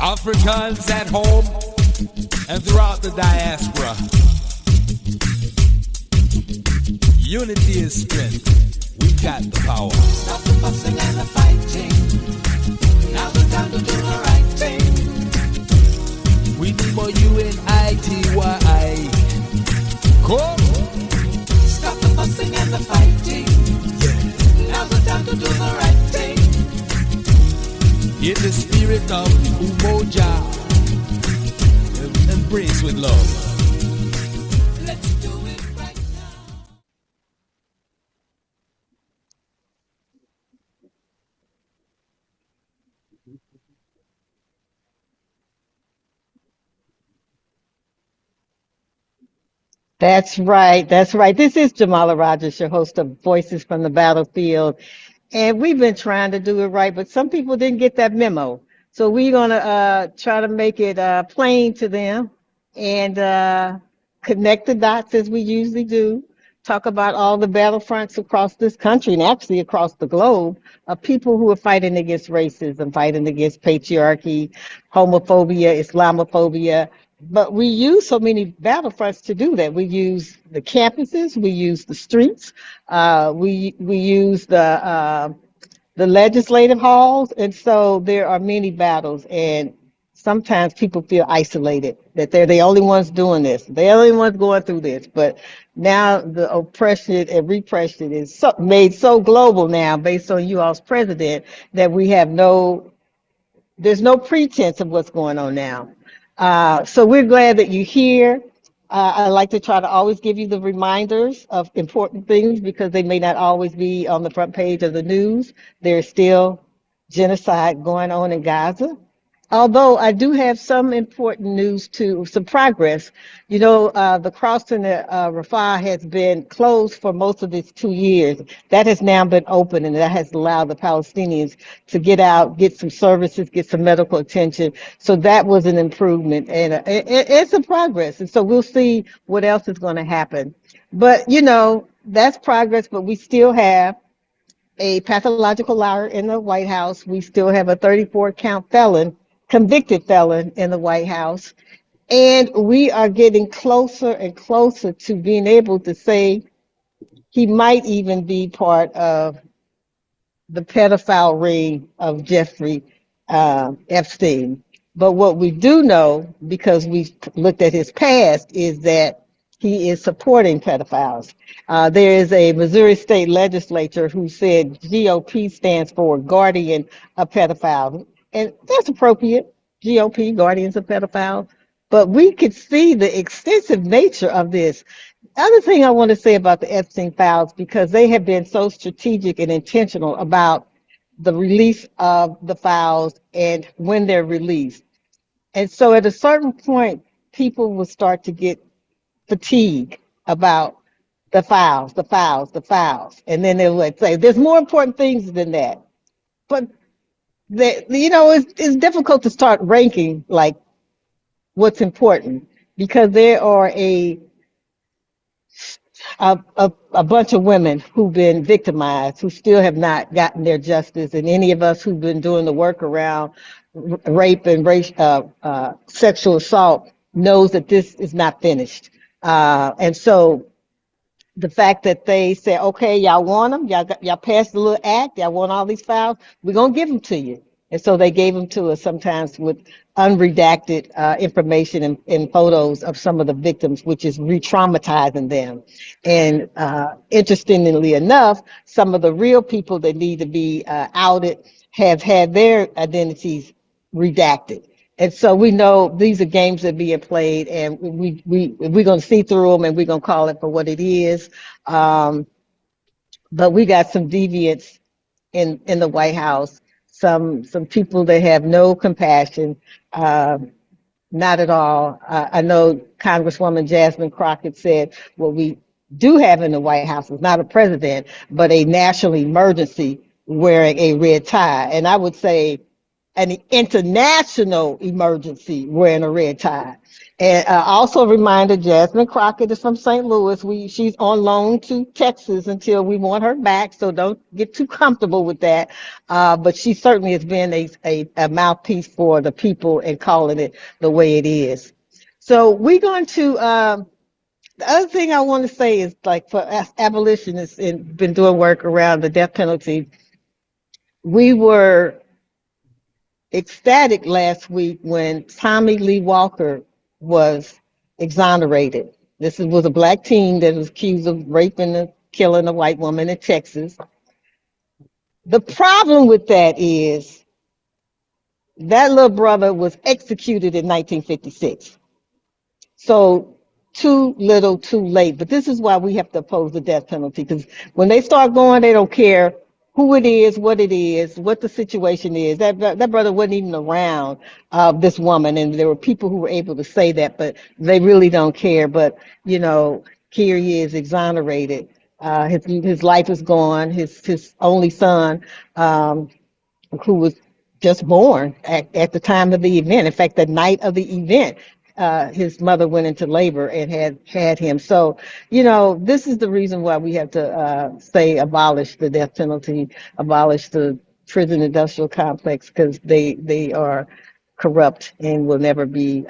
Africans at home and throughout the diaspora. Unity is strength. We've got the power. Stop the fussing and the fighting. Now's the time to do the right thing. We need more UNITY. Come. Stop the fussing and the fighting. Yeah. Now's the time to do the right thing. In the spirit of Umoja, embrace with love. Let's do it right now. That's right. That's right. This is Jamala Rogers, your host of Voices from the Battlefield. And we've been trying to do it right, but some people didn't get that memo. So we're going to try to make it plain to them and connect the dots as we usually do. Talk about all the battlefronts across this country and actually across the globe of people who are fighting against racism, fighting against patriarchy, homophobia, Islamophobia. But we use so many battlefronts to do that. We use the campuses, we use the streets, we use the legislative halls, and so there are many battles. And sometimes people feel isolated, that they're the only ones doing this, they're the only ones going through this. But now the oppression and repression is made so global now, based on you all's president, that we have there's no pretense of what's going on now. So we're glad that you're here. I like to try to always give you the reminders of important things because they may not always be on the front page of the news. There's still genocide going on in Gaza. Although I do have some important news too, some progress. You know, the crossing at Rafah has been closed for most of these 2 years. That has now been open, and that has allowed the Palestinians to get out, get some services, get some medical attention. So that was an improvement, and it's a progress. And so we'll see what else is going to happen. But, you know, that's progress, but we still have a pathological liar in the White House. We still have a 34-count felon, convicted felon in the White House. And we are getting closer and closer to being able to say he might even be part of the pedophile ring of Jeffrey Epstein. But what we do know, because we've looked at his past, is that he is supporting pedophiles. There is a Missouri state legislature who said GOP stands for Guardian of Pedophiles. And that's appropriate, GOP, Guardians of Pedophiles. But we could see the extensive nature of this. Other thing I want to say about the Epstein files, because they have been so strategic and intentional about the release of the files and when they're released. And so at a certain point, people will start to get fatigued about the files. And then they'll say, there's more important things than that. But it's difficult to start ranking like what's important, because there are a bunch of women who've been victimized who still have not gotten their justice, and any of us who've been doing the work around rape and sexual assault knows that this is not finished. And so the fact that they say, okay, y'all want them, y'all passed the little act, y'all want all these files, we're going to give them to you. And so they gave them to us sometimes with unredacted information and photos of some of the victims, which is re-traumatizing them. And interestingly enough, some of the real people that need to be outed have had their identities redacted. And so we know these are games that are being played, and we're going to see through them, and we're going to call it for what it is. But we got some deviants in the White House, some people that have no compassion, not at all. I know Congresswoman Jasmine Crockett said what we do have in the White House is not a president, but a national emergency wearing a red tie. And I would say an international emergency wearing a red tie. And also a reminder, Jasmine Crockett is from St. Louis. She's on loan to Texas until we want her back, so don't get too comfortable with that. But she certainly has been a mouthpiece for the people and calling it the way it is. So we're going to, the other thing I want to say is like for abolitionists and been doing work around the death penalty, we were ecstatic last week when Tommy Lee Walker was exonerated. Was a black teen that was accused of raping and killing a white woman in Texas. The problem with that is that little brother was executed in 1956. So too little, too late. But this is why we have to oppose the death penalty, because when they start going, they don't care who it is, what the situation is. That brother wasn't even around this woman, and there were people who were able to say that, but they really don't care. But here he is exonerated. His life is gone. His only son, who was just born at the time of the event. In fact, the night of the event, his mother went into labor and had him. So, this is the reason why we have to say abolish the death penalty, abolish the prison industrial complex, because they are corrupt and will never be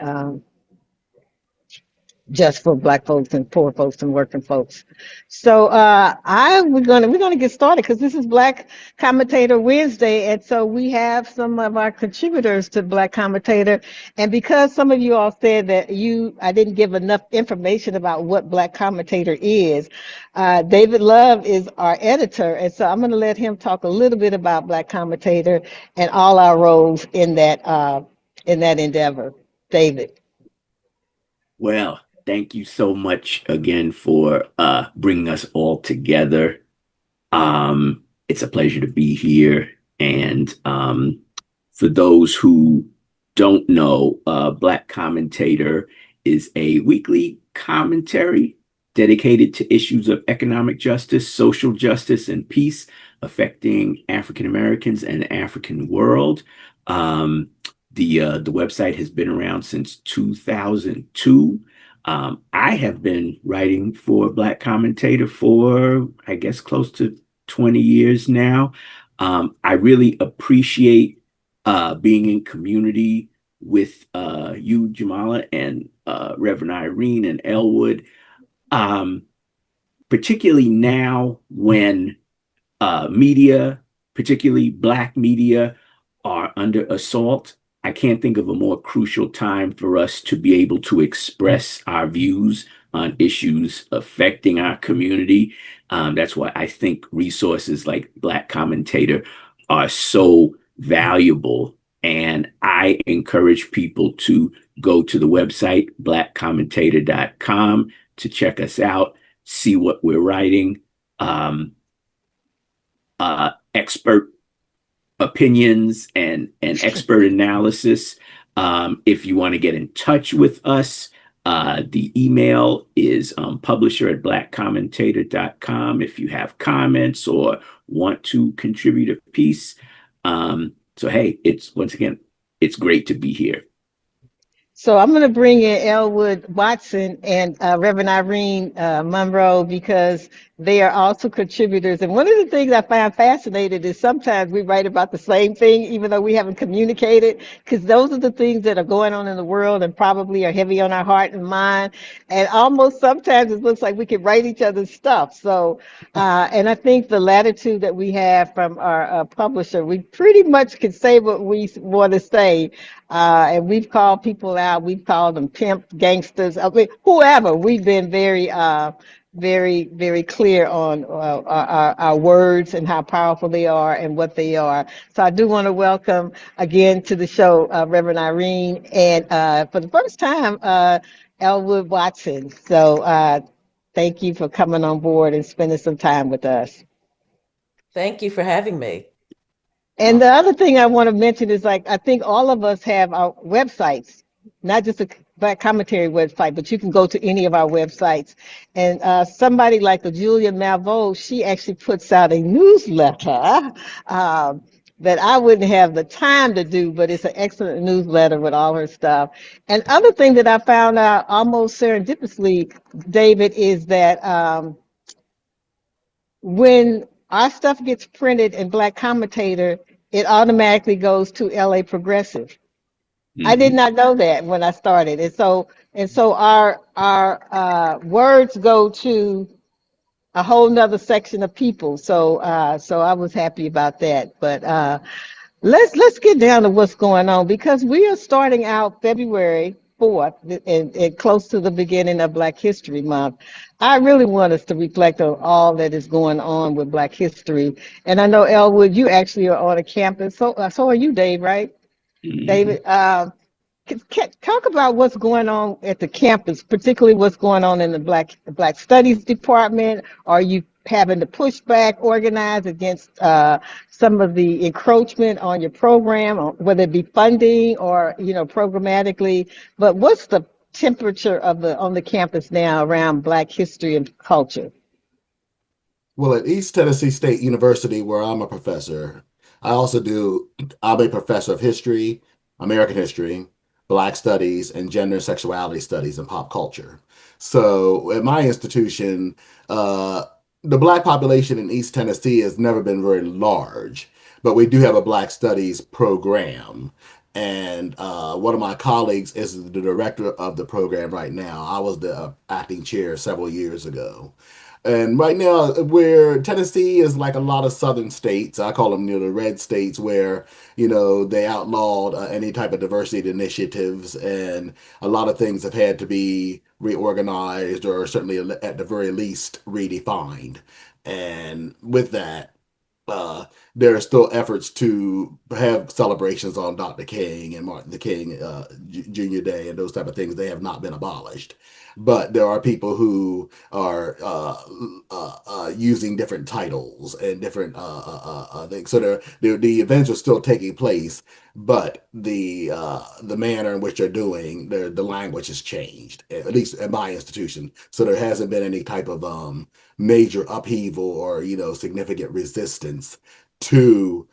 just for black folks and poor folks and working folks. So we're gonna get started because this is Black Commentator Wednesday, and so we have some of our contributors to Black Commentator. And because some of you all said that I didn't give enough information about what Black Commentator is, David Love is our editor, and so I'm going to let him talk a little bit about Black Commentator and all our roles in that endeavor. David. Well, thank you so much again for bringing us all together. It's a pleasure to be here. And for those who don't know, Black Commentator is a weekly commentary dedicated to issues of economic justice, social justice, and peace affecting African Americans and the African world. The website has been around since 2002. I have been writing for Black Commentator for, I guess, close to 20 years now. I really appreciate being in community with you, Jamala, and Reverend Irene and Elwood, particularly now when media, particularly Black media, are under assault. I can't think of a more crucial time for us to be able to express our views on issues affecting our community. That's why I think resources like Black Commentator are so valuable. And I encourage people to go to the website, blackcommentator.com, to check us out, see what we're writing, expert opinions and expert analysis. If you want to get in touch with us, the email is publisher@blackcommentator.com if you have comments or want to contribute a piece. So hey, once again, it's great to be here. So I'm going to bring in Elwood Watson and Reverend Irene Monroe, because they are also contributors. And one of the things I find fascinating is sometimes we write about the same thing, even though we haven't communicated, because those are the things that are going on in the world and probably are heavy on our heart and mind. And almost sometimes it looks like we can write each other's stuff. So, and I think the latitude that we have from our publisher, we pretty much can say what we want to say. And we've called people out. We've called them pimp, gangsters, whoever. We've been very, very clear on our words and how powerful they are and what they are. So I do want to welcome again to the show Reverend Irene, and for the first time, Elwood Watson. So thank you for coming on board and spending some time with us. Thank you for having me. And the other thing I want to mention is, like, I think all of us have our websites, not just a Black Commentary website, but you can go to any of our websites. And somebody like Julia Malveaux, she actually puts out a newsletter that I wouldn't have the time to do, but it's an excellent newsletter with all her stuff. And other thing that I found out almost serendipitously, David, is that when our stuff gets printed in Black Commentator, it automatically goes to LA Progressive. I did Mhm. not know that when I started. And so our words go to a whole nother section of people. So I was happy about that. But let's get down to what's going on, because we are starting out February 4th and close to the beginning of Black History Month. I really want us to reflect on all that is going on with Black history. And I know, Elwood, you actually are on a campus. So are you, Dave, right? Mhm. David, talk about what's going on at the campus, particularly what's going on in the Black Studies department. Are you having to push back, organize against some of the encroachment on your program, whether it be funding or programmatically? But what's the temperature of the on the campus now around Black history and culture? Well, at East Tennessee State University, where I'm a professor, I'm a professor of history, American history, Black studies, and gender and sexuality studies and pop culture. So at my institution, uh, the Black population in East Tennessee has never been very large, but we do have a Black studies program. And one of my colleagues is the director of the program right now. I was the acting chair several years ago. And right now, where Tennessee is like a lot of southern states, I call them, the red states, where, they outlawed any type of diversity initiatives, and a lot of things have had to be reorganized or certainly at the very least redefined. And with that, uh, there are still efforts to have celebrations on Dr. King and Martin Luther King Jr. Day and those type of things. They have not been abolished, but there are people who are using different titles and different things. So the events are still taking place, but the manner in which they're doing the language has changed, at least at my institution. So there hasn't been any type of major upheaval or significant resistance to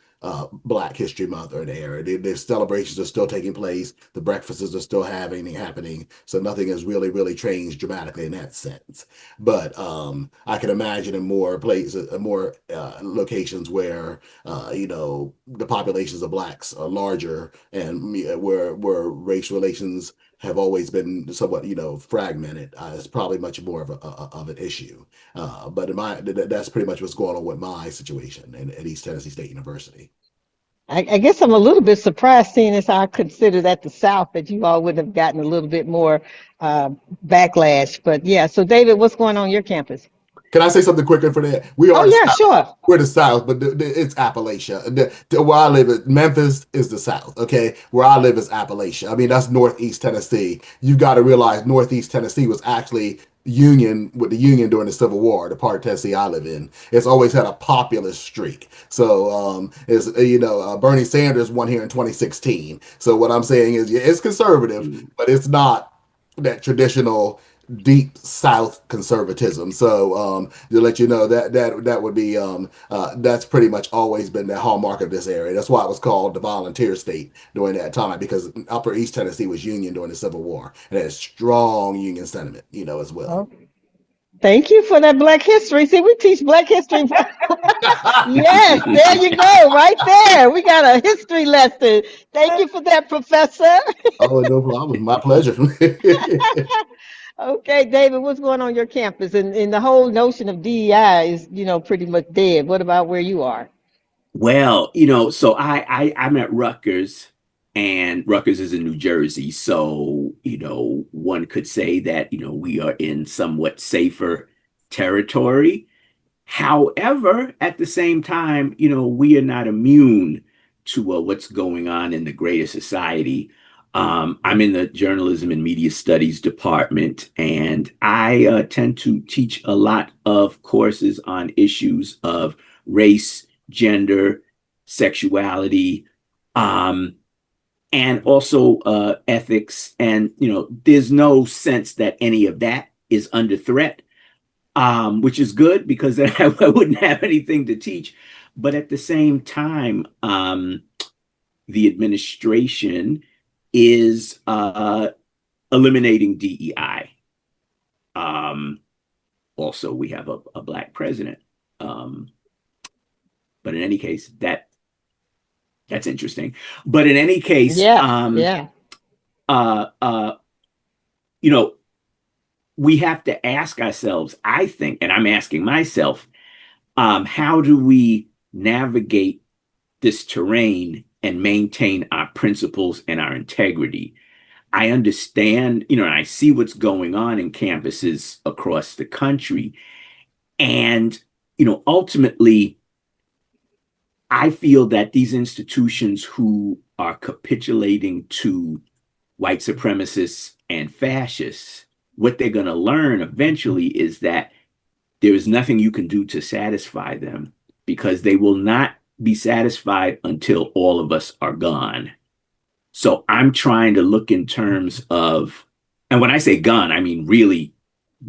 Black History Month or an era. The celebrations are still taking place. The breakfasts are still happening. So nothing has really changed dramatically in that sense. But I can imagine in more places, more locations where the populations of blacks are larger, and where race relations have always been somewhat fragmented. It's probably much more of an issue. But that's pretty much what's going on with my situation at East Tennessee State University. I guess I'm a little bit surprised, seeing as I consider that the South, that you all would have gotten a little bit more uh, backlash. But yeah, so David, what's going on your campus? Can I say something quicker for that? We Oh are the yeah, South. sure. We're the South, but it's Appalachia. Where I live, Memphis is the South. Okay, where I live is Appalachia. I mean, that's Northeast Tennessee. You've got to realize Northeast Tennessee was actually Union with the Union during the Civil War. The part of Tennessee I live in, it's always had a populist streak. So, it's Bernie Sanders won here in 2016. So what I'm saying is, yeah, it's conservative, Mhm. but it's not that traditional deep South conservatism. So to let you know that would be that's pretty much always been the hallmark of this area. That's why it was called the volunteer state during that time, because Upper East Tennessee was Union during the Civil War and had strong Union sentiment, as well. Oh, thank you for that Black history. See, we teach Black history. Yes, there you go, right there. We got a history lesson. Thank you for that, Professor. Oh, no problem. My pleasure. Okay, David, what's going on your campus? And the whole notion of DEI is, pretty much dead. What about where you are? Well, so I'm at Rutgers, and Rutgers is in New Jersey. So, one could say that, we are in somewhat safer territory. However, at the same time, we are not immune to what's going on in the greater society. I'm in the journalism and media studies department, and I tend to teach a lot of courses on issues of race, gender, sexuality, um, and also ethics. And, there's no sense that any of that is under threat, which is good because then I wouldn't have anything to teach. But at the same time, the administration is eliminating DEI. Also, we have a black president. But in any case, that's interesting. But in any case, Yeah, yeah. uh, uh, you know, we have to ask ourselves, I think, and I'm asking myself, how do we navigate this terrain and maintain our principles and our integrity? I understand, and I see what's going on in campuses across the country. And, ultimately, I feel that these institutions who are capitulating to white supremacists and fascists, what they're going to learn eventually is that there is nothing you can do to satisfy them, because they will not be satisfied until all of us are gone. So I'm trying to look in terms of, and when I say gone, I mean really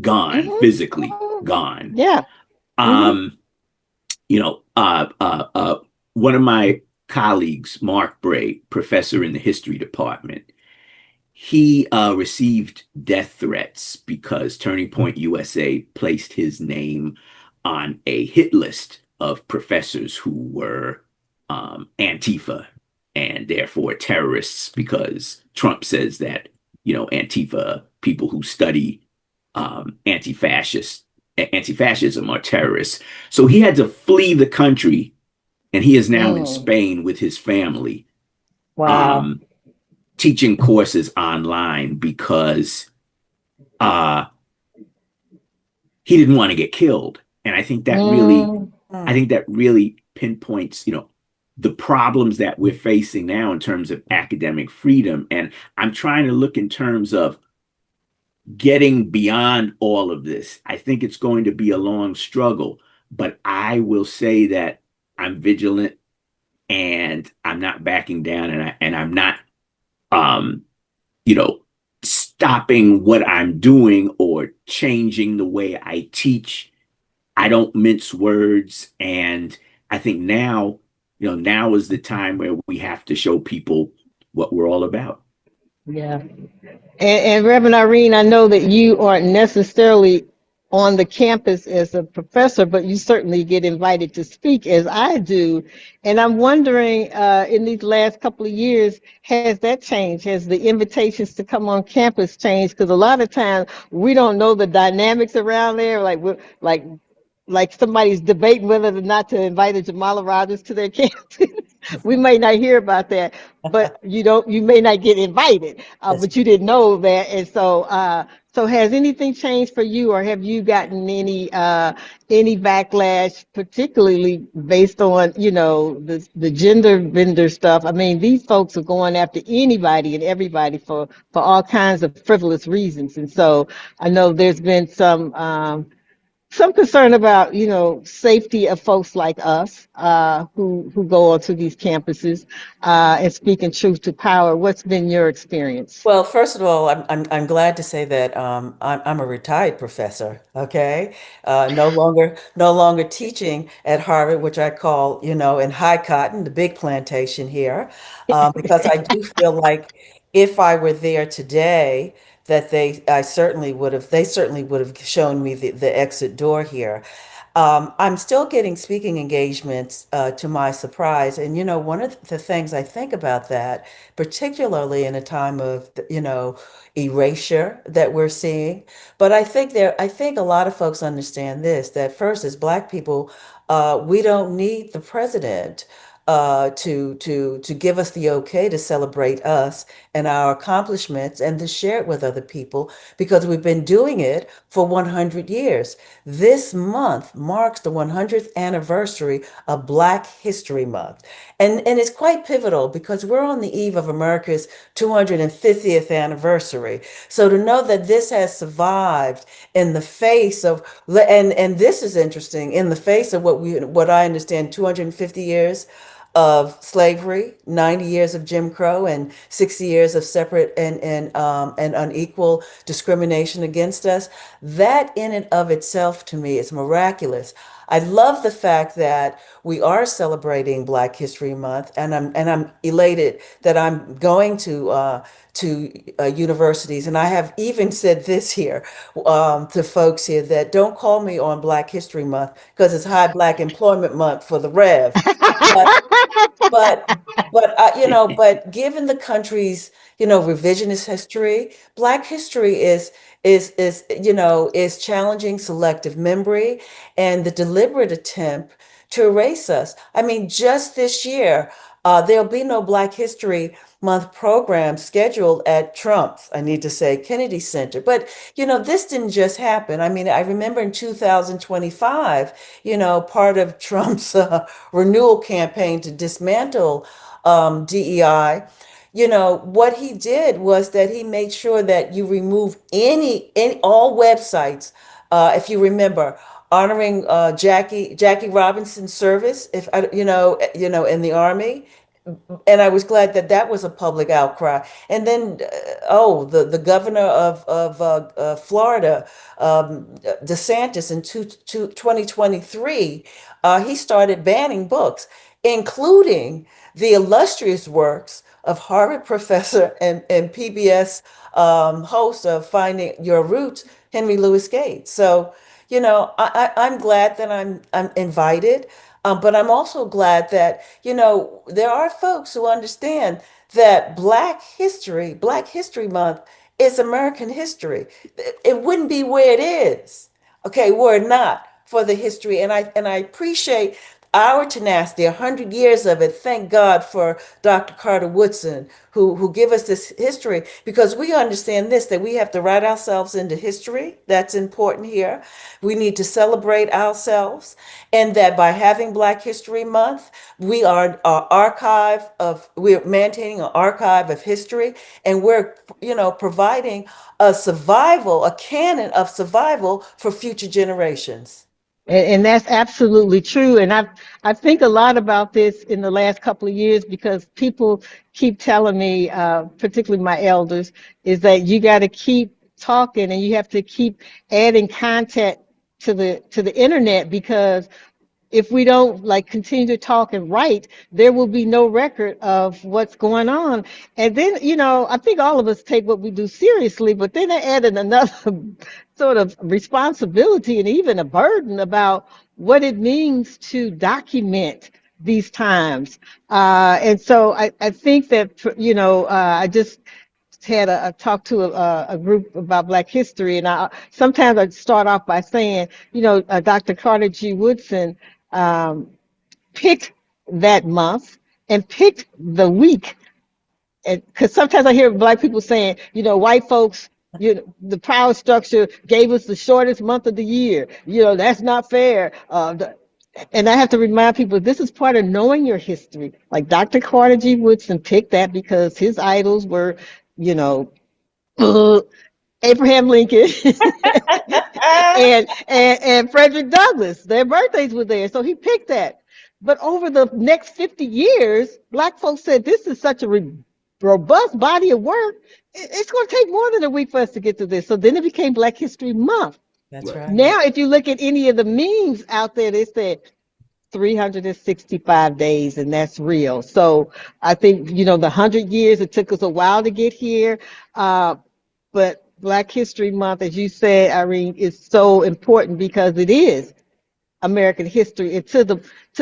gone, physically gone. Yeah. Um, you know, uh, uh, uh, One of my colleagues, Mark Bray, professor in the history department, he received death threats because Turning Point USA placed his name on a hit list of professors who were Antifa and therefore terrorists, because Trump says that, Antifa, people who study anti-fascism are terrorists. So he had to flee the country, and he is now in Spain with his family. Wow. Teaching courses online because he didn't want to get killed. And I think that really pinpoints, the problems that we're facing now in terms of academic freedom. And I'm trying to look in terms of getting beyond all of this. I think it's going to be a long struggle, but I will say that I'm vigilant and I'm not backing down, and I'm not stopping what I'm doing or changing the way I teach. I don't mince words. And I think now is the time where we have to show people what we're all about. Yeah. And Reverend Irene, I know that you aren't necessarily on the campus as a professor, but you certainly get invited to speak as I do. And I'm wondering, in these last couple of years, has that changed? Has the invitations to come on campus changed? Because a lot of times we don't know the dynamics around there. Like somebody's debating whether or not to invite a Jamala Rogers to their campus. We may not hear about that, but you may not get invited, That's but you didn't know that. And so has anything changed for you, or have you gotten any backlash, particularly based on, the gender vendor stuff? I mean, these folks are going after anybody and everybody for all kinds of frivolous reasons. And so I know there's been some concern about, safety of folks like us, who go onto these campuses, and speaking truth to power. What's been your experience? Well, first of all, I'm glad to say that I'm a retired professor. Okay, no longer teaching at Harvard, which I call, in High Cotton, the big plantation here, because I do feel like if I were there today, that they certainly would have shown me the exit door here. I'm still getting speaking engagements, to my surprise. And, one of the things I think about that, particularly in a time of, erasure that we're seeing. But I think a lot of folks understand this, that first, as Black people, we don't need the president to give us the okay to celebrate us and our accomplishments and to share it with other people, because we've been doing it for 100 years. This month marks the 100th anniversary of Black History Month. And it's quite pivotal because we're on the eve of America's 250th anniversary. So to know that this has survived in the face of, and this is interesting, in the face of what I understand, 250 years of slavery, 90 years of Jim Crow, and 60 years of separate and unequal discrimination against us. That in and of itself, to me, is miraculous. I love the fact that we are celebrating Black History Month, and I'm elated that I'm going to universities, and I have even said this here to folks here that don't call me on Black History Month because it's High Black Employment Month for the Rev. But but but given the country's revisionist history, Black history is challenging selective memory and the deliberate attempt to erase us. I mean, just this year, there'll be no Black History Month program scheduled at Trump's, I need to say, Kennedy Center. But this didn't just happen. I mean, I remember in 2025, part of Trump's renewal campaign to dismantle DEI, what he did was that he made sure that you remove any all websites, if you remember, honoring Jackie Robinson's service, if I, in the Army. And I was glad that that was a public outcry. And then, the governor of Florida, DeSantis, in 2023, he started banning books, including the illustrious works of Harvard professor and PBS host of Finding Your Roots, Henry Louis Gates. So, I'm glad that I'm invited. But I'm also glad that, there are folks who understand that Black History Month is American history. It wouldn't be where it is, okay, were it not for the history. And I appreciate our tenacity, 100 years of it. Thank God for Dr. Carter Woodson, who give us this history, because we understand this, that we have to write ourselves into history. That's important here. We need to celebrate ourselves, and that by having Black History Month, we're maintaining an archive of history, and we're, providing a canon of survival for future generations. And that's absolutely true. And I think a lot about this in the last couple of years, because people keep telling me, particularly my elders, is that you got to keep talking and you have to keep adding content to the internet, because if we don't like continue to talk and write, there will be no record of what's going on. And then, I think all of us take what we do seriously, but then I added another sort of responsibility and even a burden about what it means to document these times. And so I think that, I just had a talk to a group about Black history, and sometimes I start off by saying, Dr. Carter G. Woodson picked that month and picked the week, because sometimes I hear Black people saying, white folks, the power structure gave us the shortest month of the year. That's not fair. And I have to remind people, this is part of knowing your history. Like Dr. Carter G. Woodson picked that because his idols were, you know, Abraham Lincoln and Frederick Douglass. Their birthdays were there, so he picked that. But over the next 50 years, Black folks said this is such a robust body of work. It's going to take more than a week for us to get to this. So then it became Black History Month. That's right. Now, if you look at any of the memes out there, they said 365 days, and that's real. So I think, the 100 years, it took us a while to get here. But Black History Month, as you said, Irene, is so important because it is American history. And to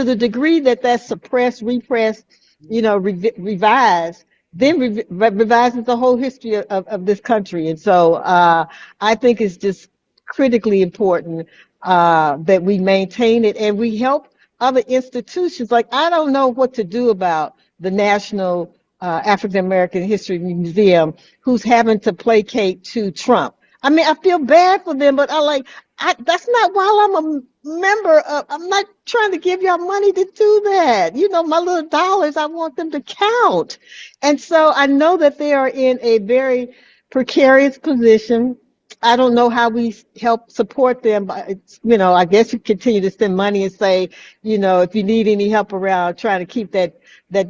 the degree that that's suppressed, repressed, revised, then revises the whole history of this country. And so I think it's just critically important that we maintain it and we help other institutions. Like, I don't know what to do about the National African American History Museum, who's having to placate to Trump. I mean, I feel bad for them, but that's not why I'm a member of. I'm not trying to give y'all money to do that. My little dollars, I want them to count. And so I know that they are in a very precarious position. I don't know how we help support them, but I guess you continue to send money and say, if you need any help around trying to keep that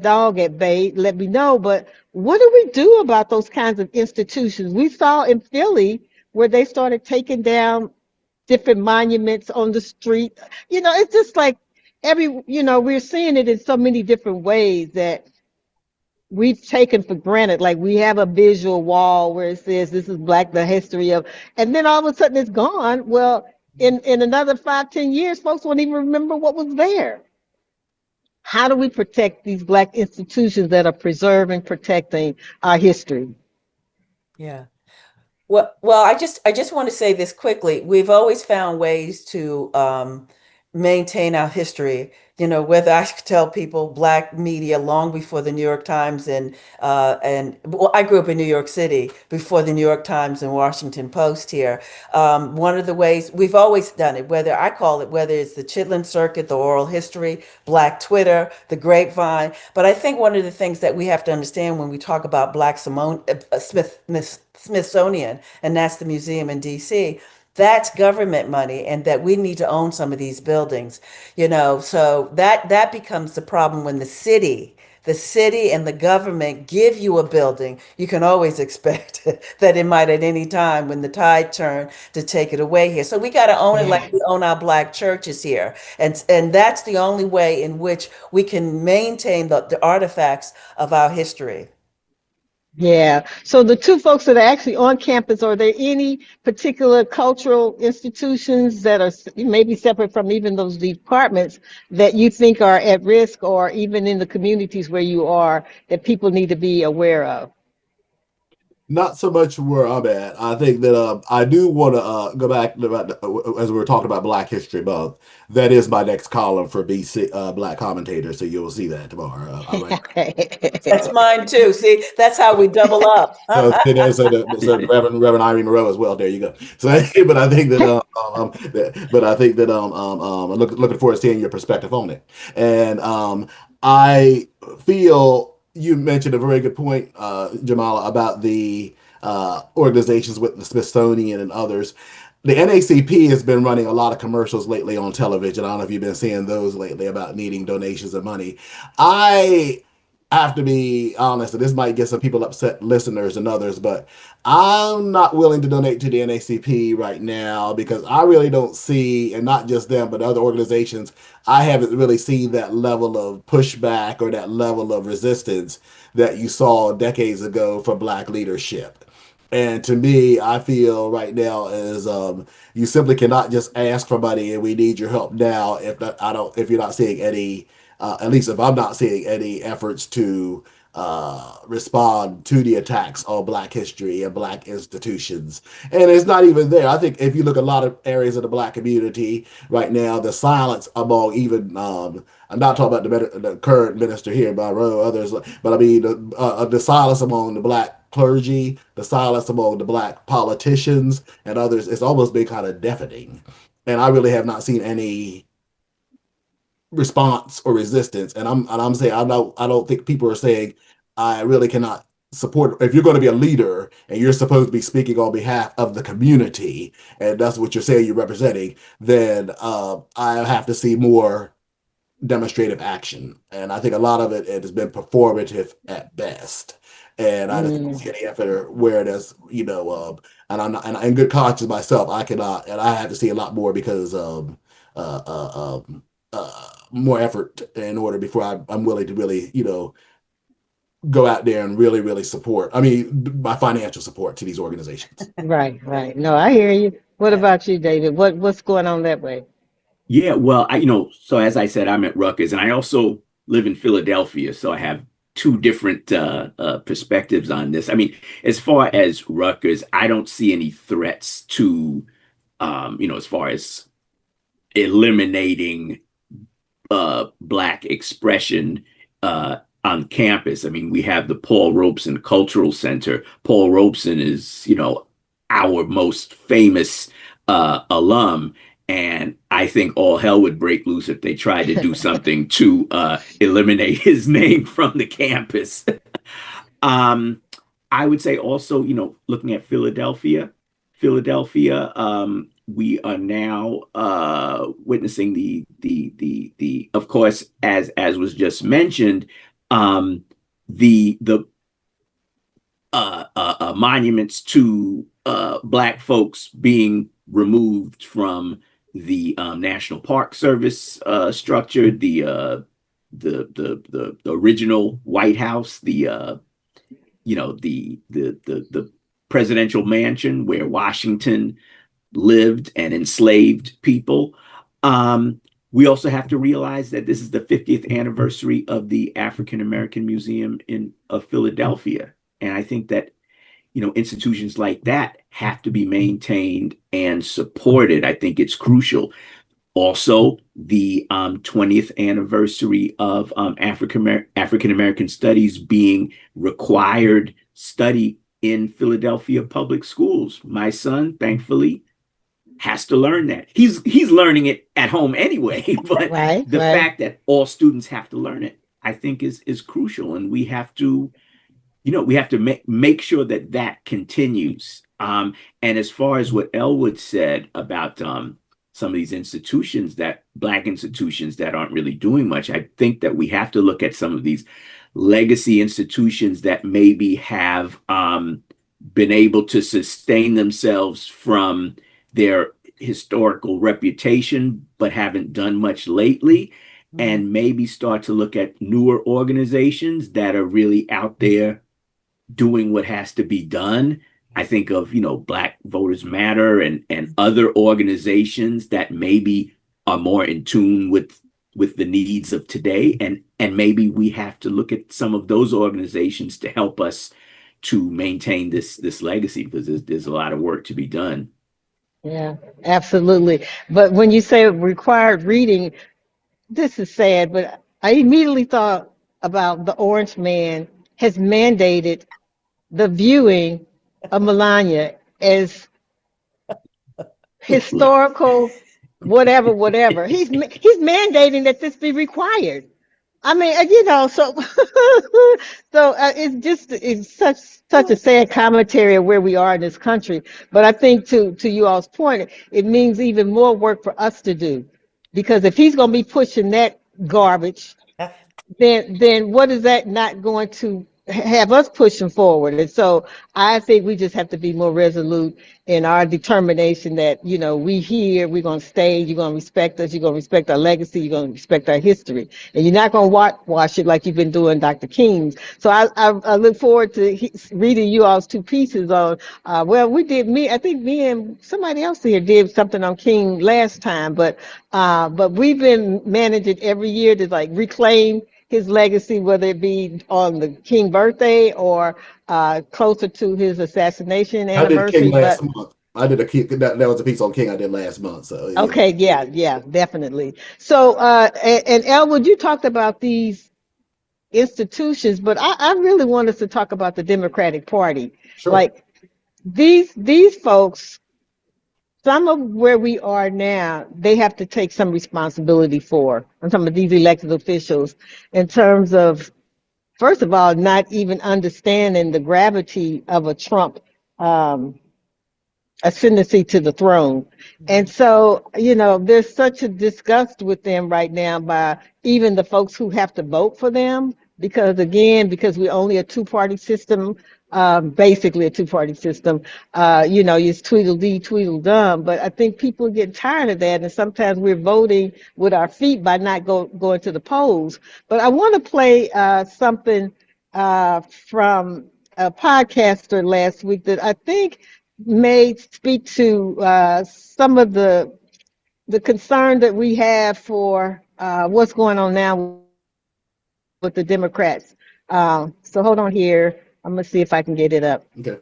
dog at bay, let me know. But what do we do about those kinds of institutions? We saw in Philly where they started taking down different monuments on the street. It's just like we're seeing it in so many different ways that we've taken for granted. Like we have a visual wall where it says this is Black, the history of, and then all of a sudden it's gone. Well, in another 5, 10 years, folks won't even remember what was there. How do we protect these Black institutions that are preserving, protecting our history? Yeah. Well, I just want to say this quickly. We've always found ways to maintain our history. Whether I could tell people Black media long before the New York Times and well, I grew up in New York City before the New York Times and Washington Post here. One of the ways we've always done it, whether it's the Chitlin Circuit, the oral history, Black Twitter, the grapevine. But I think one of the things that we have to understand when we talk about Smithsonian, and that's the museum in DC. That's government money, and that we need to own some of these buildings, so that becomes the problem when the city and the government give you a building. You can always expect that it might at any time when the tide turn to take it away here. So we got to own it like Yeah. we own our Black churches here. And that's the only way in which we can maintain the artifacts of our history. Yeah. So the two folks that are actually on campus, are there any particular cultural institutions that are maybe separate from even those departments that you think are at risk, or even in the communities where you are, that people need to be aware of? Not so much where I'm at. I think that I do want to go back as we were talking about Black History Month. That is my next column for BC Black Commentator, so you'll see that tomorrow. I write That's mine too. See, that's how we double up. so, so Reverend Irene Monroe as well. There you go. So, but I think that I'm looking forward to seeing your perspective on it. And I feel you mentioned a very good point, Jamala, about the organizations with the Smithsonian and others. The NACP has been running a lot of commercials lately on television. I don't know if you've been seeing those lately about needing donations of money. I have to be honest, and this might get some people upset, listeners and others, but I'm not willing to donate to the NACP right now because I really don't see, and not just them, but other organizations, I haven't really seen that level of pushback or that level of resistance that you saw decades ago for Black leadership. And to me, I feel right now is you simply cannot just ask for money and we need your help now if you're not seeing any at least if I'm not seeing any efforts to respond to the attacks on Black history and Black institutions. And it's not even there. I think if you look at a lot of areas of the Black community right now, the silence among even, I'm not talking about the current minister here, Monroe, others, but I mean the silence among the Black clergy, the silence among the Black politicians and others, it's almost been kind of deafening. And I really have not seen any response or resistance. And I'm saying I don't think people are saying I really cannot support. If you're going to be a leader and you're supposed to be speaking on behalf of the community, and that's what you're saying you're representing, then I have to see more demonstrative action. And I think a lot of it has been performative at best. And I just don't Mm, see any effort where there's, and I'm not, and in good conscience myself, I cannot, and I have to see a lot more because uh, uh, um, more effort in order before I'm willing to really, go out there and really, really support. I mean, my financial support to these organizations. right, right. No, I hear you. What Yeah. about you, David? What's going on that way? Yeah, well, so as I said, I'm at Rutgers, and I also live in Philadelphia, so I have two different perspectives on this. I mean, as far as Rutgers, I don't see any threats to, as far as eliminating Black expression on campus. I mean, we have the Paul Robeson Cultural Center. Paul Robeson is, our most famous alum. And I think all hell would break loose if they tried to do something to eliminate his name from the campus. um, I would say also, looking at Philadelphia, we are now witnessing the of course, as was just mentioned, the monuments to Black folks being removed from the National Park Service structure, the original White House, the presidential mansion where Washington lived and enslaved people. Um, we also have to realize that this is the 50th anniversary of the African American Museum of Philadelphia, and I think that institutions like that have to be maintained and supported. I think it's crucial. Also, the 20th anniversary of African American studies being required study in Philadelphia public schools. My son, thankfully, has to learn that. He's learning it at home anyway, but Right, the right. fact that all students have to learn it, I think, is crucial, and we have to make sure that that continues. And as far as what Elwood said about some of these institutions, that Black institutions that aren't really doing much, I think that we have to look at some of these legacy institutions that maybe have been able to sustain themselves from their historical reputation, but haven't done much lately. And maybe start to look at newer organizations that are really out there doing what has to be done. I think of, Black Voters Matter and other organizations that maybe are more in tune with the needs of today. And maybe we have to look at some of those organizations to help us to maintain this legacy, because there's a lot of work to be done. Yeah, absolutely. But when you say required reading, this is sad, but I immediately thought about the Orange Man has mandated the viewing of Melania as historical, whatever, whatever. He's mandating that this be required. I mean, so it's such a sad commentary of where we are in this country. But I think to you all's point, it means even more work for us to do, because if he's going to be pushing that garbage, then what is that not going to have us pushing forward? And so I think we just have to be more resolute in our determination that, we here, we're going to stay, you're going to respect us, you're going to respect our legacy, you're going to respect our history, and you're not going to wash it like you've been doing Dr. King's. So I look forward to reading you all's two pieces on, I think me and somebody else here did something on King last time, but we've been managing every year to like reclaim his legacy, whether it be on the King birthday or closer to his assassination I did King anniversary. last But month. I did a King, that was a piece on King I did last month. So yeah. okay, yeah, definitely. So, and Elwood, you talked about these institutions, but I really want us to talk about the Democratic Party. Sure. Like these folks, some of where we are now, they have to take some responsibility for, and some of these elected officials, in terms of, first of all, not even understanding the gravity of a Trump ascendancy to the throne. And so, there's such a disgust with them right now by even the folks who have to vote for them, because we're only a two-party system, basically a two-party system. It's Tweedledee, Tweedledum. But I think people get tired of that, and sometimes we're voting with our feet by not going to the polls. But I want to play something from a podcaster last week that I think may speak to some of the concern that we have for what's going on now with the Democrats. So hold on here. I'm gonna see if I can get it up. Okay.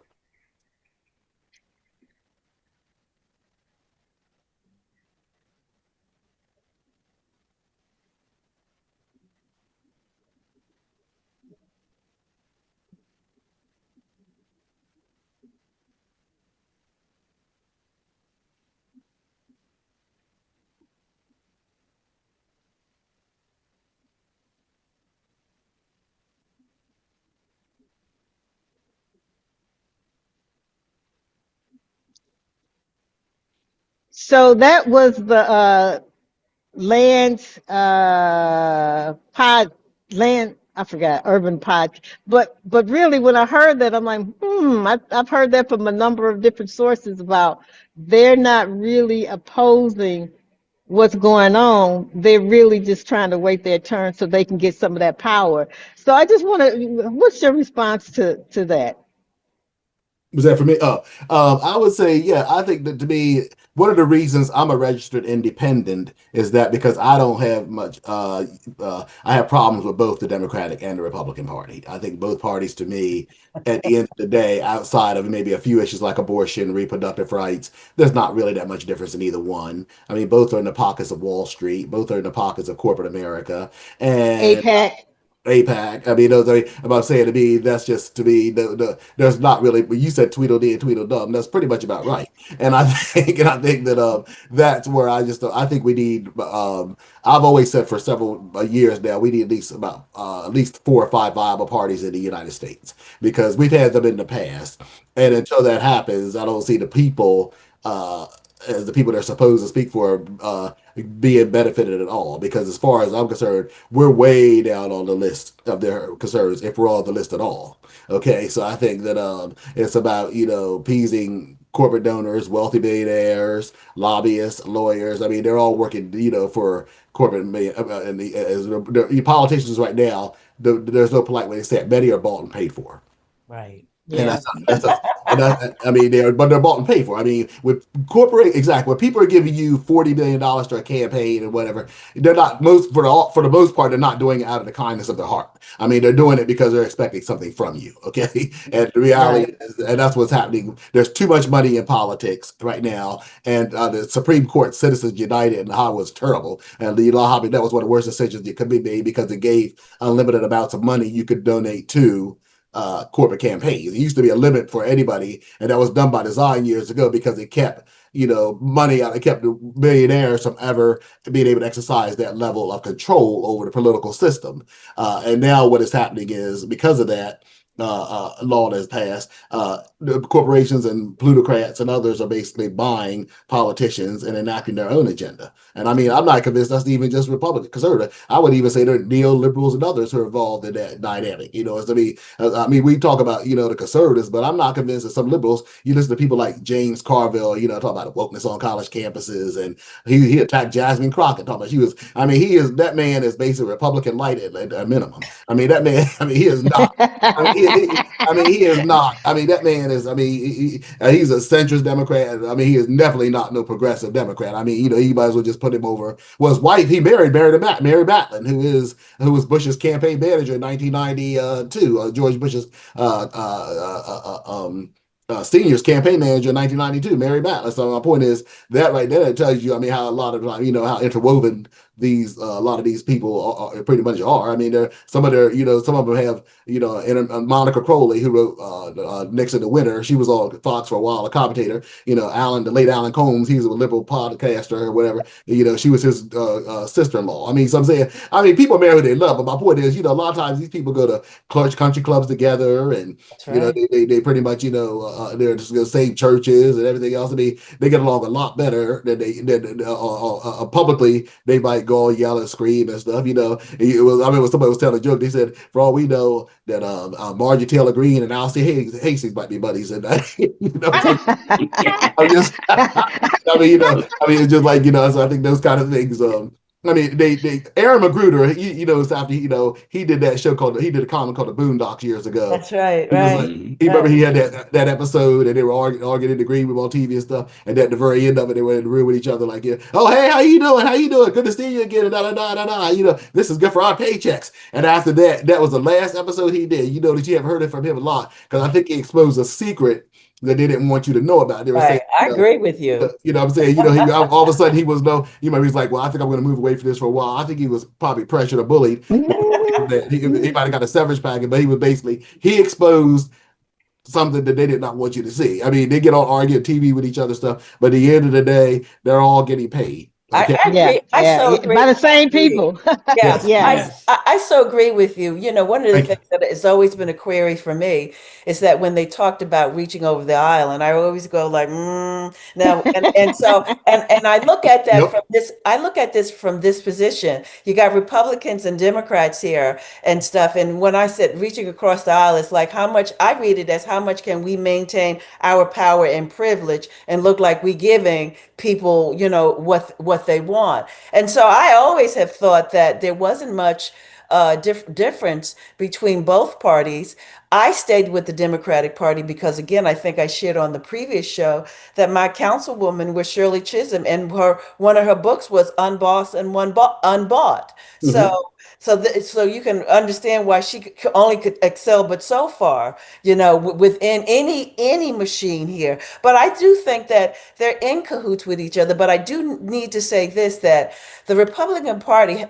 So that was the land pod land I forgot, urban pod. But really, when I heard that, I'm like, I've heard that from a number of different sources about they're not really opposing what's going on. They're really just trying to wait their turn so they can get some of that power. So I just want to, what's your response to that? Was that for me? I would say, yeah, I think that to me, one of the reasons I'm a registered independent is that because I don't have much, I have problems with both the Democratic and the Republican Party. I think both parties, to me, at the end of the day, outside of maybe a few issues like abortion, reproductive rights, there's not really that much difference in either one. I mean, both are in the pockets of Wall Street, both are in the pockets of corporate America, and APAC? APAC. I mean, those are about saying to me. That's just to me. There's not really. But you said Tweedledee and Tweedledum. That's pretty much about right. And I think that that's where I think we need. I've always said for several years now we need at least 4 or 5 viable parties in the United States because we've had them in the past, and until that happens, I don't see the people. As the people they're supposed to speak for being benefited at all because as far as I'm concerned we're way down on the list of their concerns if we're on the list at all. Okay, so I think that it's about appeasing corporate donors, wealthy billionaires, lobbyists, lawyers. I mean they're all working for corporate and the politicians right now. There's no polite way to say it. Many are bought and paid for. Right. And Yeah. I mean, they're bought and paid for. I mean, with corporate, exactly. When people are giving you $40 billion to a campaign and whatever, they're not for the most part, they're not doing it out of the kindness of their heart. I mean, they're doing it because they're expecting something from you. Okay, and the Right. reality is, and that's what's happening. There's too much money in politics right now, and the Supreme Court Citizens United and how it was terrible. And that was one of the worst decisions that could be made because it gave unlimited amounts of money you could donate to corporate campaigns. It used to be a limit for anybody, and that was done by design years ago because it kept money out. It kept the billionaires from ever being able to exercise that level of control over the political system. And now what is happening is because of that. Law that has passed, the corporations and plutocrats and others are basically buying politicians and enacting their own agenda. And I mean, I'm not convinced that's even just Republican, conservative. I would even say there are neoliberals and others who are involved in that dynamic. I mean, we talk about the conservatives, but I'm not convinced that some liberals. You listen to people like James Carville, talk about wokeness on college campuses, and he attacked Jasmine Crockett, talking about she was. I mean, that man is basically Republican light at a minimum. I mean, that man. I mean, he is not. He is not. I mean, that man is. I mean, he's a centrist Democrat. I mean, he is definitely not no progressive Democrat. I mean, he might as well just put him over. Well, his wife, he married Mary Batlin, who was Bush's campaign manager in 1992. George Bush's senior's campaign manager in 1992, Mary Batlin. So my point is that right there tells you, I mean, how a lot of how interwoven a lot of these people pretty much are. I mean, some of them have Monica Crowley who wrote Nixon the Winner. She was on Fox for a while, a commentator. The late Alan Combs, he's a liberal podcaster or whatever. She was his sister-in-law. I mean, so I'm saying, I mean, people marry who they love, but my point is, a lot of times these people go to country clubs together, and That's right. they pretty much they're just the same churches and everything else. I mean, they get along a lot better than publicly. They might go yell and scream and stuff. It was. I remember somebody was telling a joke. They said, for all we know, that Marjorie Taylor Greene and Alcee Hastings might be buddies, and I'm just. I mean, it's just like So I think those kind of things. I mean, Aaron Magruder, it's after he did that show he did a comic called The Boondocks years ago. That's right. He was Right. like, he remember he had that episode, and they were arguing in the green room on TV and stuff. And at the very end of it, they were in the room with each other, like, oh hey, how you doing? How you doing? Good to see you again. And da da da da da. This is good for our paychecks. And after that, that was the last episode he did. That you have heard it from him a lot because I think he exposed a secret that they didn't want you to know about. They were saying, Right. I agree with you. what I'm saying? All of a sudden he was he's like, well, I think I'm going to move away from this for a while. I think he was probably pressured or bullied. That he might have got a severance package, but he exposed something that they did not want you to see. I mean, they get on arguing TV with each other stuff, but at the end of the day, they're all getting paid. Okay. I Yeah, agree. I yeah, so yeah, by agree. the I same agree. people. Yeah, Yes. Yeah. Yes. I so agree with you. You know, one of the Thank you. things that has always been a query for me is that when they talked about reaching over the aisle, and I always go like, now, and I look at that Yep. from this, I look at this from this position. You got Republicans and Democrats here and stuff. And when I said reaching across the aisle, it's like how much I read it as how much can we maintain our power and privilege and look like we giving people, you know, what they want. And so I always have thought that there wasn't much difference between both parties. I stayed with the Democratic Party because, again, I think I shared on the previous show that my councilwoman was Shirley Chisholm, and her one of her books was Unbossed and Unbought. So. Hmm. So you can understand why she only could excel, but so far, you know, within any machine here. But I do think that they're in cahoots with each other. But I do need to say this, that the Republican Party,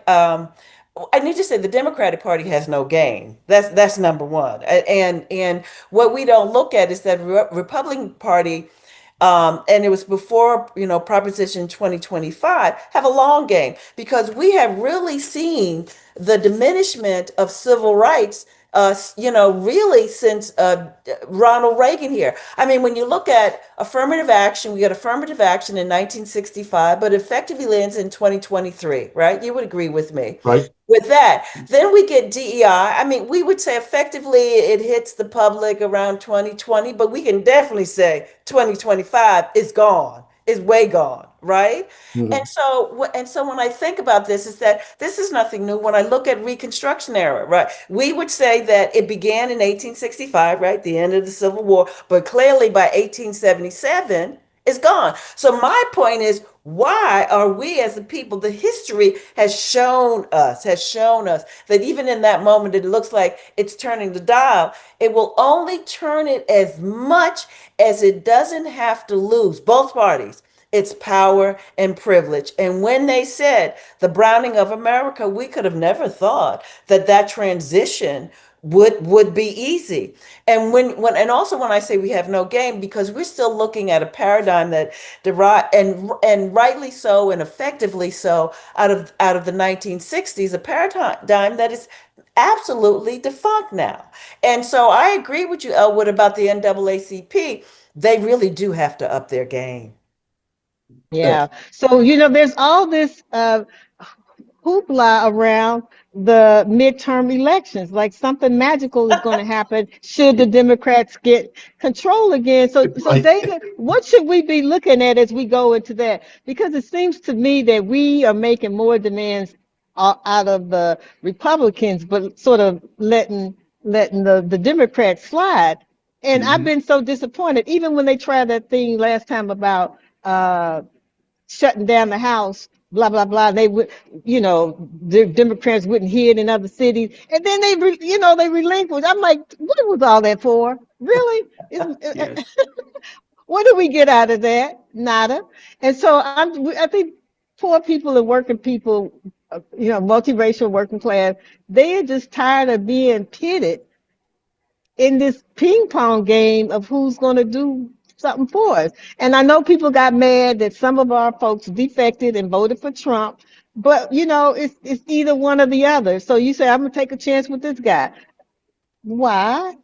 I need to say the Democratic Party has no game. That's number one. And what we don't look at is that Republican Party, and it was before, you know, Proposition 2025, have a long game because we have really seen the diminishment of civil rights, you know, really since Ronald Reagan here. I mean, when you look at affirmative action, we got affirmative action in 1965, but effectively lands in 2023, right? You would agree with me Right. with that. Then we get DEI. I mean, we would say effectively it hits the public around 2020, but we can definitely say 2025 is gone, is way gone, right? Hmm. And so when I think about this, is that this is nothing new. When I look at Reconstruction era, right, we would say that it began in 1865, right, the end of the Civil War, but clearly by 1877, it's gone. So my point is, why are we as a people, the history has shown us that even in that moment, it looks like it's turning the dial. It will only turn it as much as it doesn't have to lose, both parties, its power and privilege. And when they said the browning of America, we could have never thought that that transition would be easy. And and also when I say we have no game, because we're still looking at a paradigm that derived and rightly so and effectively so out of the 1960s, a paradigm that is absolutely defunct now. And so I agree with you, Elwood, about the NAACP. They really do have to up their game. Yeah. So, there's all this hoopla around the midterm elections, like something magical is going to happen should the Democrats get control again. So Right. David, what should we be looking at as we go into that? Because it seems to me that we are making more demands out of the Republicans, but sort of letting the Democrats slide. And I've Hmm. been so disappointed, even when they tried that thing last time about shutting down the House, blah blah blah. They would, the Democrats wouldn't hear it in other cities, and then they relinquished. I'm like, what was all that for? Really? Yes. What do we get out of that? Nada. And so I think poor people and working people, multiracial working class, they are just tired of being pitted in this ping pong game of who's going to do something for us. And I know people got mad that some of our folks defected and voted for Trump, but it's either one or the other. So you say I'm gonna take a chance with this guy. Why?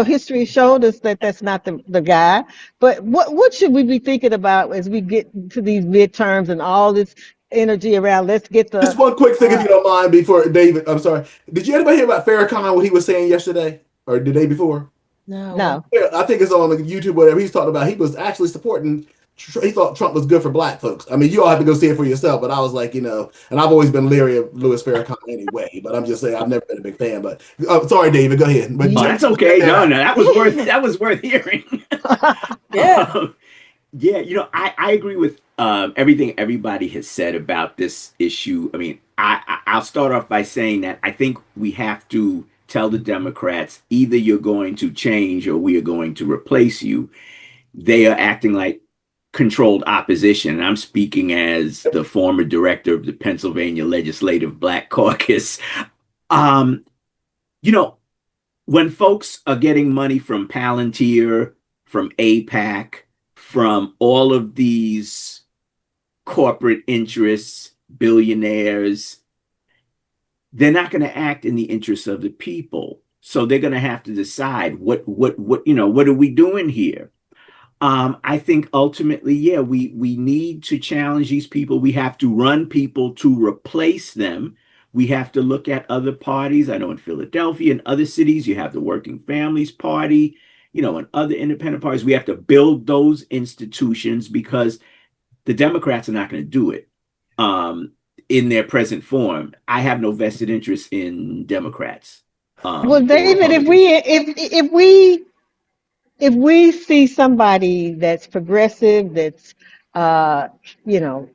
History showed us that that's not the guy. But what should we be thinking about as we get to these midterms and all this energy around? Let's get Just the one quick thing, if uh, you don't mind, before David. I'm sorry. Did you anybody hear about Farrakhan, what he was saying yesterday or the day before? No, what? no. Yeah, I think it's on YouTube, whatever. He's talking about he was actually supporting. He thought Trump was good for black folks. I mean, you all have to go see it for yourself. But I was like, and I've always been leery of Louis Farrakhan anyway. But I'm just saying, I've never been a big fan. But sorry, David, go ahead. But Oh, Yeah. that's just okay. that No, out. no, that was worth hearing. Yeah. Yeah, I agree with everything everybody has said about this issue. I mean, I'll start off by saying that I think we have to tell the Democrats either you're going to change or we are going to replace you. They are acting like controlled opposition. And I'm speaking as the former director of the Pennsylvania Legislative Black Caucus. Um, you know, when folks are getting money from Palantir, from APAC, from all of these corporate interests, billionaires, they're not going to act in the interests of the people. So they're going to have to decide what are we doing here? I think ultimately, yeah, we need to challenge these people. We have to run people to replace them. We have to look at other parties. I know in Philadelphia and other cities, you have the Working Families Party, and other independent parties. We have to build those institutions because the Democrats are not going to do it in their present form. I have no vested interest in Democrats Well, or David, Republicans. if we see somebody that's progressive, that's uh, you know,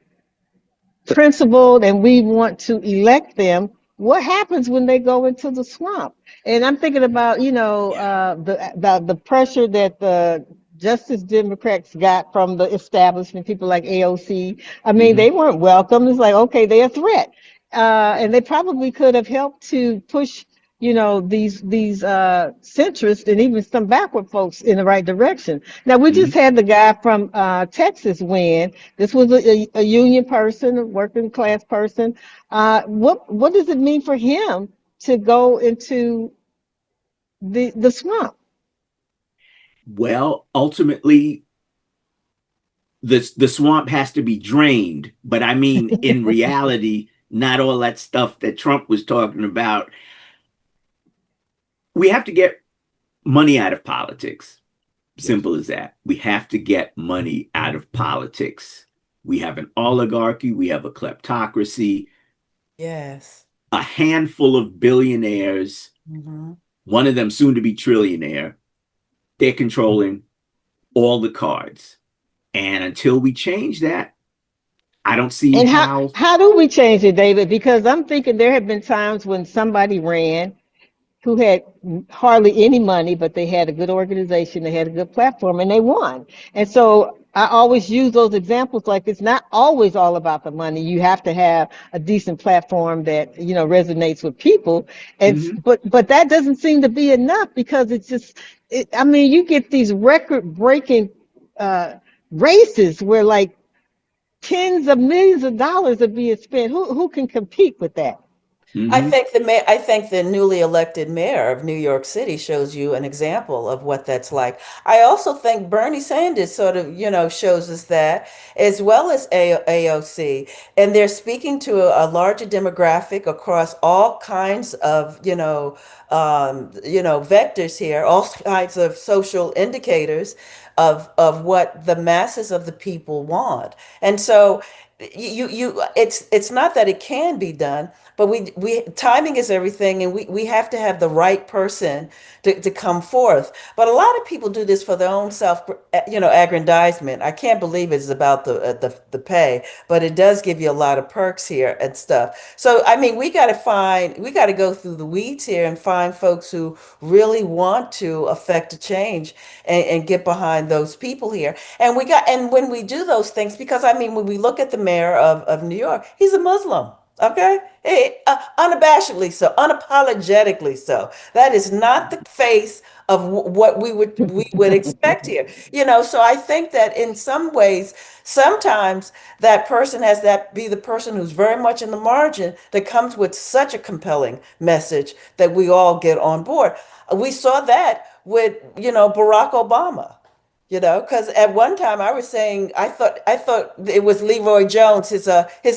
principled, and we want to elect them, what happens when they go into the swamp? And I'm thinking about, Yeah. the pressure that the Justice Democrats got from the establishment, people like AOC. I mean, Hmm. they weren't welcome. It's like, okay, they're a threat. And Yes. they probably could have helped to push, these centrist and even some backward folks in the right direction. Now, we just Hmm. had the guy from Texas win. This was a union person, a working class person. What does it mean for him to go into the swamp? Well, ultimately, the swamp has to be drained. But I mean, in reality, not all that stuff that Trump was talking about. We have to get money out of politics. Yes. Simple as that. We have to get money out of politics. We have an oligarchy, we have a kleptocracy, Yes. a handful of billionaires, Hmm. one of them soon to be trillionaire. They're controlling all the cards. And until we change that, I don't see And how how. how do we change it, David? Because I'm thinking there have been times when somebody ran who had hardly any money, but they had a good organization, they had a good platform, and they won. And so I always use those examples, like it's not always all about the money. You have to have a decent platform that resonates with people. And Mhm. but that doesn't seem to be enough because I mean, you get these record breaking uh, races where like tens of millions of dollars are being spent. Who can compete with that? Mhm. I think the newly elected mayor of New York City shows you an example of what that's like. I also think Bernie Sanders sort of, shows us that, as well as AOC, and they're speaking to a larger demographic across all kinds of, vectors here, all kinds of social indicators of what the masses of the people want. And so it's not that it can be done, but we timing is everything, and we have to have the right person to come forth. But a lot of people do this for their own self, aggrandizement. I can't believe it's about the pay, but it does give you a lot of perks here and stuff. So I mean, we got to go through the weeds here and find folks who really want to affect a change and get behind those people here. And when we do those things, because I mean, when we look at the mayor of New York, he's a Muslim. Okay, unabashedly so, unapologetically so. That is not the face of what we would expect here. So I think that in some ways, sometimes that person has that be the person who's very much in the margin that comes with such a compelling message that we all get on board. We saw that with Barack Obama. Because at one time I was saying I thought it was Leroy Jones, his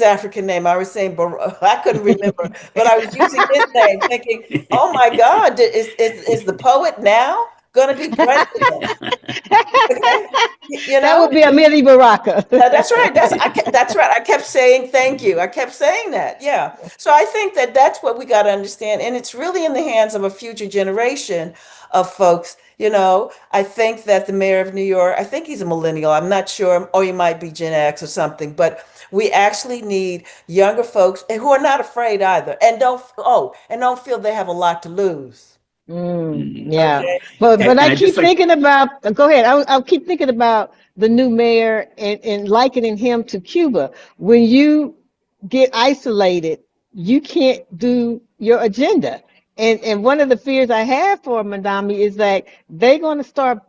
African name. I was saying I couldn't remember, but I was using his name, thinking, "Oh my God, is the poet now going to be president?" Okay, you That know. would be a mini Baraka. That's right. That's right. I kept saying thank you. I kept saying that. Yeah. So I think that that's what we got to understand, and it's really in the hands of a future generation of folks. I think that the mayor of New York, I think he's a millennial. I'm not sure, or he might be Gen X or something. But we actually need younger folks who are not afraid either, and don't feel they have a lot to lose. Mhm. Yeah, Okay. but I And I just keep like. thinking about. Go ahead. I'll keep thinking about the new mayor and likening him to Cuba. When you get isolated, you can't do your agenda. And one of the fears I have for Mandami is that they're going to start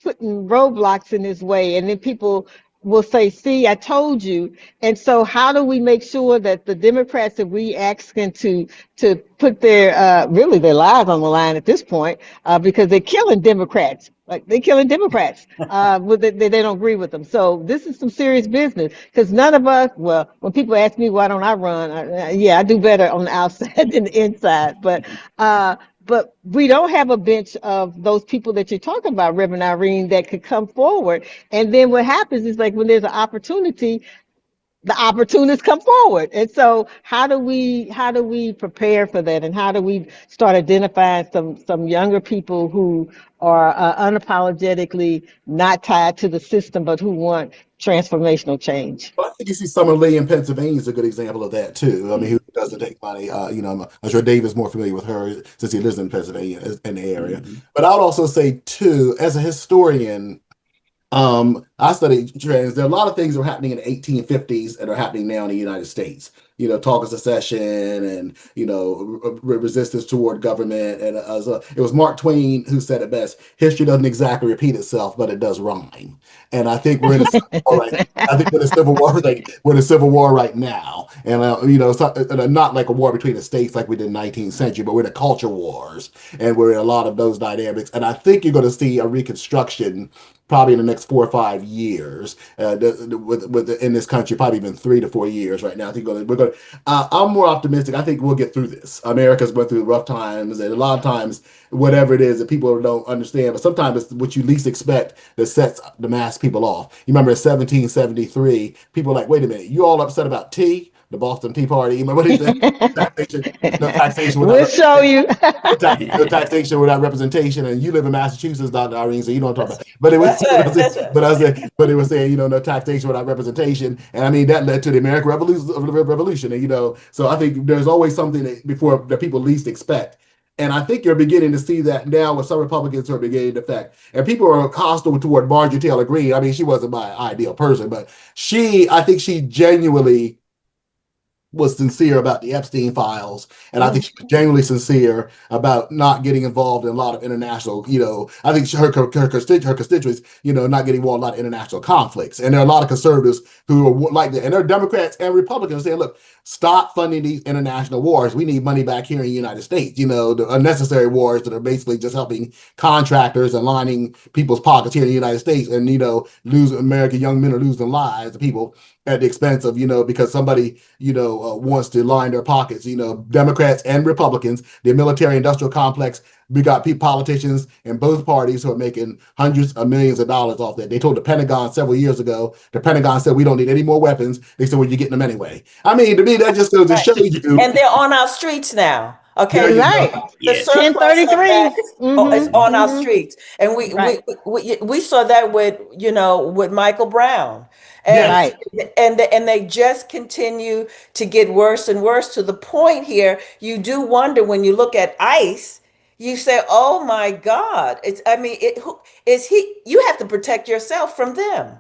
putting roadblocks in his way, and then people will say, "See, I told you." And so, how do we make sure that the Democrats that we asking to put their really their lives on the line at this point, because they're killing Democrats, like they're killing Democrats, they don't agree with them. So this is some serious business because none of us. Well, when people ask me why don't I run, yeah, I do better on the outside than the inside, but we don't have a bench of those people that you're talking about, Reverend Irene, that could come forward. And then what happens is like when there's an opportunity, the opportunists come forward. And so how do we prepare for that? And how do we start identifying some younger people who are unapologetically not tied to the system, but who want transformational change? Well, I think you see Summer Lee in Pennsylvania is a good example of that too. I mean, who doesn't take money? I'm sure Dave is more familiar with her since he lives in Pennsylvania in the area. But I would also say too, as a historian, I studied trends. There are a lot of things that were happening in the 1850s and are happening now in the United States. Talk of secession and resistance toward government. And it was Mark Twain who said it best: "History doesn't exactly repeat itself, but it does rhyme." And I think we're in a civil war right. I think we're in a civil war. We're in a civil war right now, and not like a war between the states like we did in the 19th century, but we're in a culture wars, and we're in a lot of those dynamics. And I think you're going to see a reconstruction probably in the next 4 or 5 years in this country, probably even 3 to 4 years right now. I think we're going to. I'm more optimistic. I think we'll get through this. America's went through rough times, and a lot of times, whatever it is that people don't understand, but sometimes it's what you least expect that sets the mass people off. You remember in 1773, people were like, "Wait a minute, you all upset about tea?" The Boston Tea Party. You remember what he said? Taxation, no taxation We'll without show you. no taxation without representation, and you live in Massachusetts, Dr. Irene, so you don't talk about. But it was, That's right. That's right. but it was saying, no taxation without representation, and I mean that led to the American Revolution, and so I think there's always something that people least expect. And I think you're beginning to see that now with some Republicans who are beginning to affect. And people are hostile toward Marjorie Taylor Greene. I mean, she wasn't my ideal person, but I think she genuinely was sincere about the Epstein files, and I think she was genuinely sincere about not getting involved in a lot of international. I think her constituents, not getting involved in a lot of international conflicts. And there are a lot of conservatives who are like that, and there are Democrats and Republicans saying, "Look, stop funding these international wars. We need money back here in the United States. The unnecessary wars that are basically just helping contractors and lining people's pockets here in the United States, and losing American young men are losing lives, the people." At the expense of, because somebody, wants to line their pockets, Democrats and Republicans, the military industrial complex. We got politicians in both parties who are making hundreds of millions of dollars off that. They told the Pentagon several years ago, the Pentagon said, "We don't need any more weapons." They said, "Well, you're getting them anyway." I mean, to me, that just goes to show you. And they're on our streets now. There Okay, you Right. go. the Yes. surplus of that 1033. is on our Mm-hmm. streets, and Right. we saw that with Michael Brown, and Yes. Right. and they just continue to get worse and worse to the point here. You do wonder when you look at ICE. You say, "Oh my God!" I mean, who is he? You have to protect yourself from them.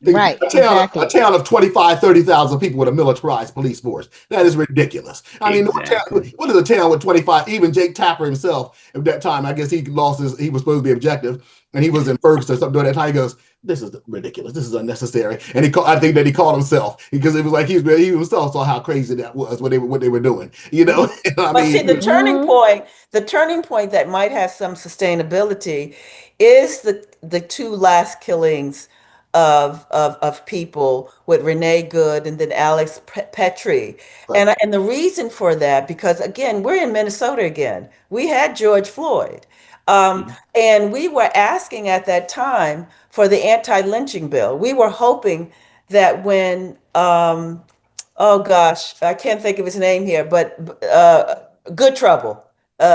Right. A Exactly. town of 25, 30,000 people with a militarized police force. That is ridiculous. I mean, Exactly. what is a town with 25? Even Jake Tapper himself, at that time, I guess he was supposed to be objective, and he was in Ferguson or something during that time. He goes, "This is ridiculous. This is unnecessary." And I think that he called himself, because it was like he himself saw how crazy that was, what they were doing. I But see, mean, Mm-hmm. the turning point that might have some sustainability is the two last killings of people with Renee Good and then Alex Petrie. right. And the reason for that, because again, we're in Minnesota again. We had George Floyd. And we were asking at that time for the anti-lynching bill. We were hoping that when oh gosh, I can't think of his name here, but good trouble,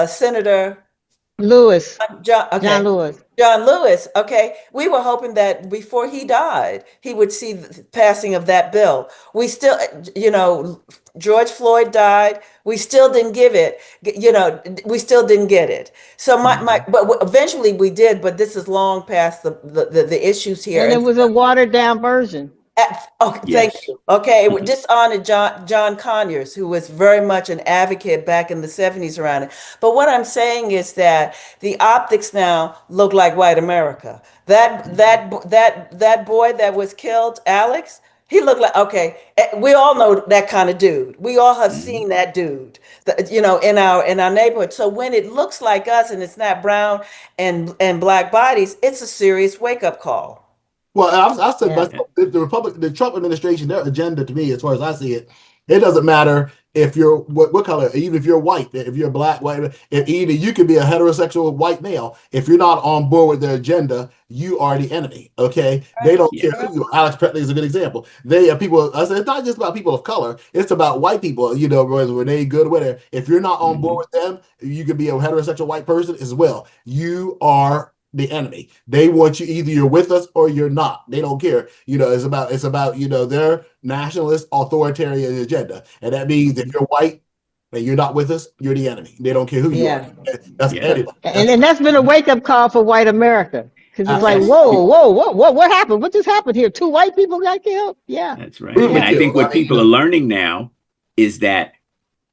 Senator Lewis. John. John Okay, Lewis. John Lewis. Okay, we were hoping that before he died, he would see the passing of that bill. We still, George Floyd died. We still didn't give it. We still didn't get it. So but eventually we did. But this is long past the issues here. And it And was a watered down version. Okay, thank Yes. you. Okay, it would dishonor John Conyers, who was very much an advocate back in the 70s around it. But what I'm saying is that the optics now look like white America. That boy that was killed, Alex, he looked like, okay, we all know that kind of dude. We all have Mhm. seen that dude, in our neighborhood. So when it looks like us and it's not brown and black bodies, it's a serious wake up call. Well, I said, Yeah. but the Trump administration, their agenda to me, as far as I see it, it doesn't matter if you're what color, even if you're white, if you're black, white, if either you could be a heterosexual white male. If you're not on board with their agenda, you are the enemy. Okay, they don't care Yes. who you are. Alex Presley is a good example. They are people. I said it's not just about people of color; it's about white people. You know, whether Renee Good, whatever. If you're not on board Mhm. with them, you could be a heterosexual white person as well. You are the enemy. They want you, either you're with us or you're not. They don't care. You know, it's about their nationalist authoritarian agenda. And that means if Mhm. you're white and you're not with us, you're the enemy. They don't care who you are. Yeah. That's Yeah. anybody. And That's and that's been a wake up call for white America. Because it's like, Yes. whoa, whoa, what happened? What just happened here? Two white people got killed? Yeah. That's right. brutally And Yeah. I think killed. I what mean, people are learning now is that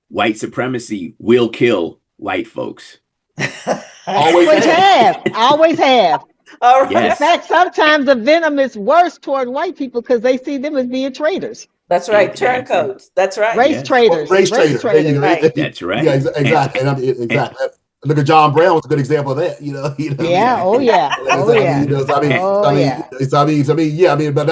white supremacy will kill white folks. always Always have. have. Always have. All In right. Yes. fact, sometimes the venom is worse toward white people because they see them as being traitors, That's right. Exactly. Turncoats. That's right. race Yes. traitors, Race race trader. There you traitors. go. Right. That's Yeah, right. exactly. And I mean, And, exactly. Look at John Brown was a good example of that. You know what I mean? Yeah. Oh exactly. yeah. Oh I mean, yeah. And, Oh yeah. yeah, I mean, but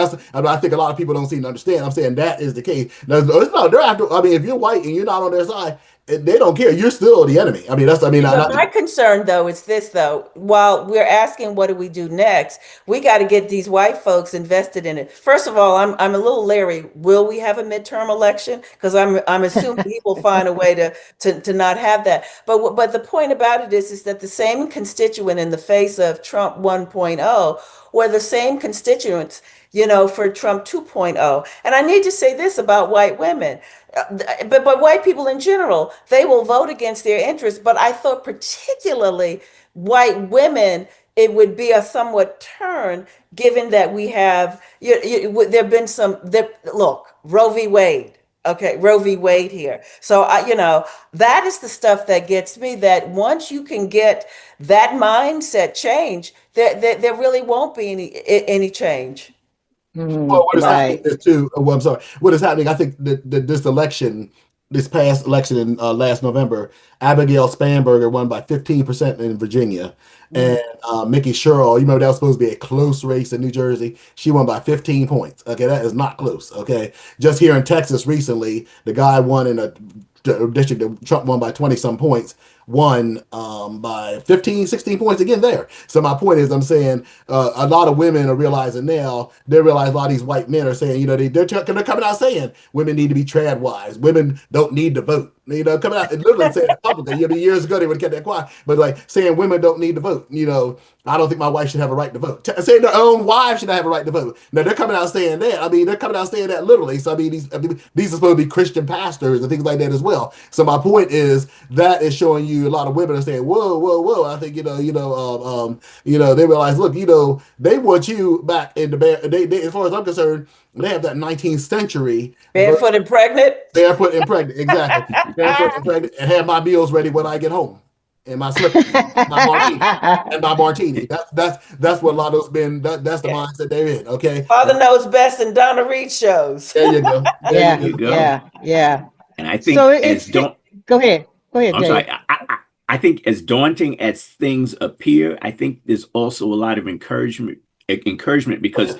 I think a lot of people don't seem to understand. I'm saying that is the case. Now, it's not, they're after, I mean, if you're white and you're not on their side, they don't care. You're still the enemy. I mean, that's, I mean, But not, my concern, though, is this, though. While we're asking what do we do next, we got to get these white folks invested in it. First of all, I'm a little leery. Will we have a midterm election? Because I'm assuming he will find a way to not have that. But the point about it is that the same constituent in the face of Trump 1.0 were the same constituents, for Trump 2.0. And I need to say this about white women. But white people in general, they will vote against their interests. But I thought particularly white women, it would be a somewhat turn, given that we have there have been look, Roe v. Wade. Okay, Roe v. Wade here. So that is the stuff that gets me. That once you can get that mindset change, there really won't be any change. well, what is happening Right. is too. Well, I'm sorry. What is happening? I think that this election, this past election in last November, Abigail Spanberger won by 15% in Virginia, Mhm. and Mickey Sherrill. You remember that was supposed to be a close race in New Jersey. She won by 15 points. Okay, that is not close. Okay, just here in Texas recently, the guy won in a district that Trump won by 20 some points. Won by 15, 16 points again there. So my point is, I'm saying a lot of women are realizing now, they realize a lot of these white men are saying, they're coming out saying women need to be trad wives. Women don't need to vote. Coming out and literally saying it publicly. Years ago they would have kept that quiet, but like saying women don't need to vote. I don't think my wife should have a right to vote. Saying their own wives should have a right to vote. Now they're coming out saying that. I mean, they're coming out saying that literally. So I mean, these are supposed to be Christian pastors and things like that as well. So my point is that is showing you a lot of women are saying, whoa, whoa, whoa. I think they realize, look, they want you back in the as far as I'm concerned, they have that 19th century Barefoot and pregnant. barefoot and pregnant, exactly. Barefoot and pregnant, and have my meals ready when I get home, and my slippers, my martini, and my martini. That's what a lot of those men. That's the mindset they're in. Okay, Father knows best in Donna Reed shows. there you go. There you Yeah. there you go. go. Yeah. Yeah. And I So think as don't go ahead. Go ahead, I'm sorry. Dave. I think as daunting as things appear, I think there's also a lot of encouragement because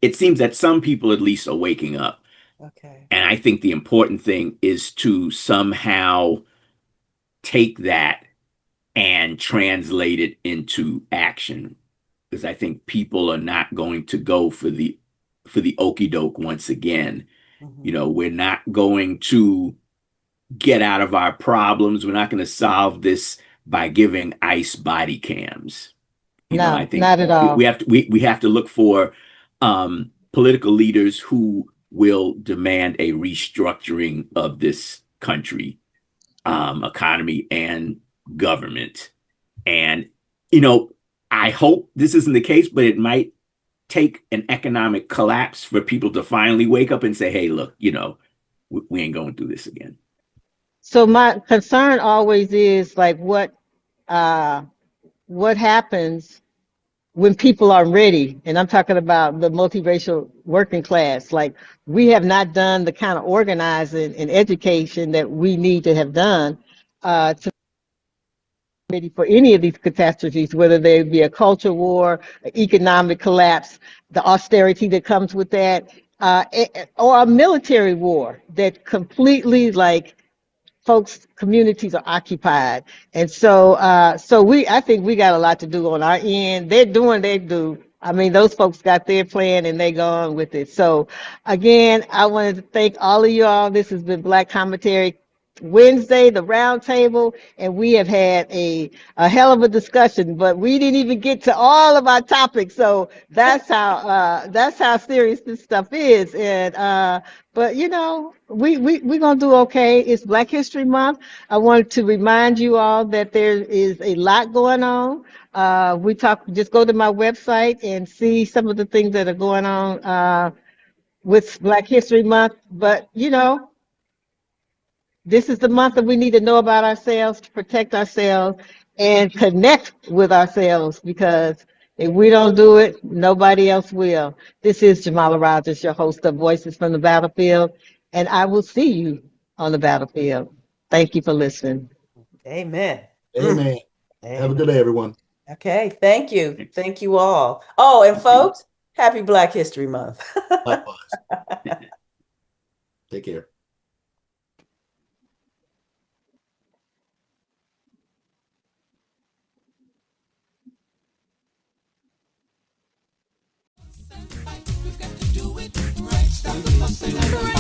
it seems that some people at least are waking up. Okay. And I think the important thing is to somehow take that and translate it into action. Because I think people are not going to go for the okey doke once again. Mhm. We're not going to get out of our problems. We're not going to solve this by giving ICE body cams. I No, think not at we all. have to we have to look for political leaders who will demand a restructuring of this country, economy and government. And I hope this isn't the case, but it might take an economic collapse for people to finally wake up and say, hey, look, we ain't going through this again. So my concern always is like what happens when people are ready, and I'm talking about the multiracial working class. Like, we have not done the kind of organizing and education that we need to have done to be ready for any of these catastrophes, whether they be a culture war, an economic collapse, the austerity that comes with that, or a military war that completely like folks communities are occupied. And so I think we got a lot to do on our end. They're doing they do. I mean, those folks got their plan and they go on with it. So again, I wanted to thank all of y'all. This has been Black Commentary Wednesday, the Roundtable, and we have had a hell of a discussion, but we didn't even get to all of our topics. So that's how serious this stuff is. And but we're gonna do okay. It's Black History Month. I wanted to remind you all that there is a lot going on. Just go to my website and see some of the things that are going on with Black History Month. But this is the month that we need to know about ourselves, to protect ourselves, and connect with ourselves, because if we don't do it, nobody else will. This is Jamala Rogers, your host of Voices from the Battlefield, and I will see you on the battlefield. Thank you for listening. Amen. Amen. Have a good day, everyone. Okay, thank you. Thank you all. Oh, and folks, happy Black History Month. Likewise. Take care. We've got to do it right. Stop the fussing and the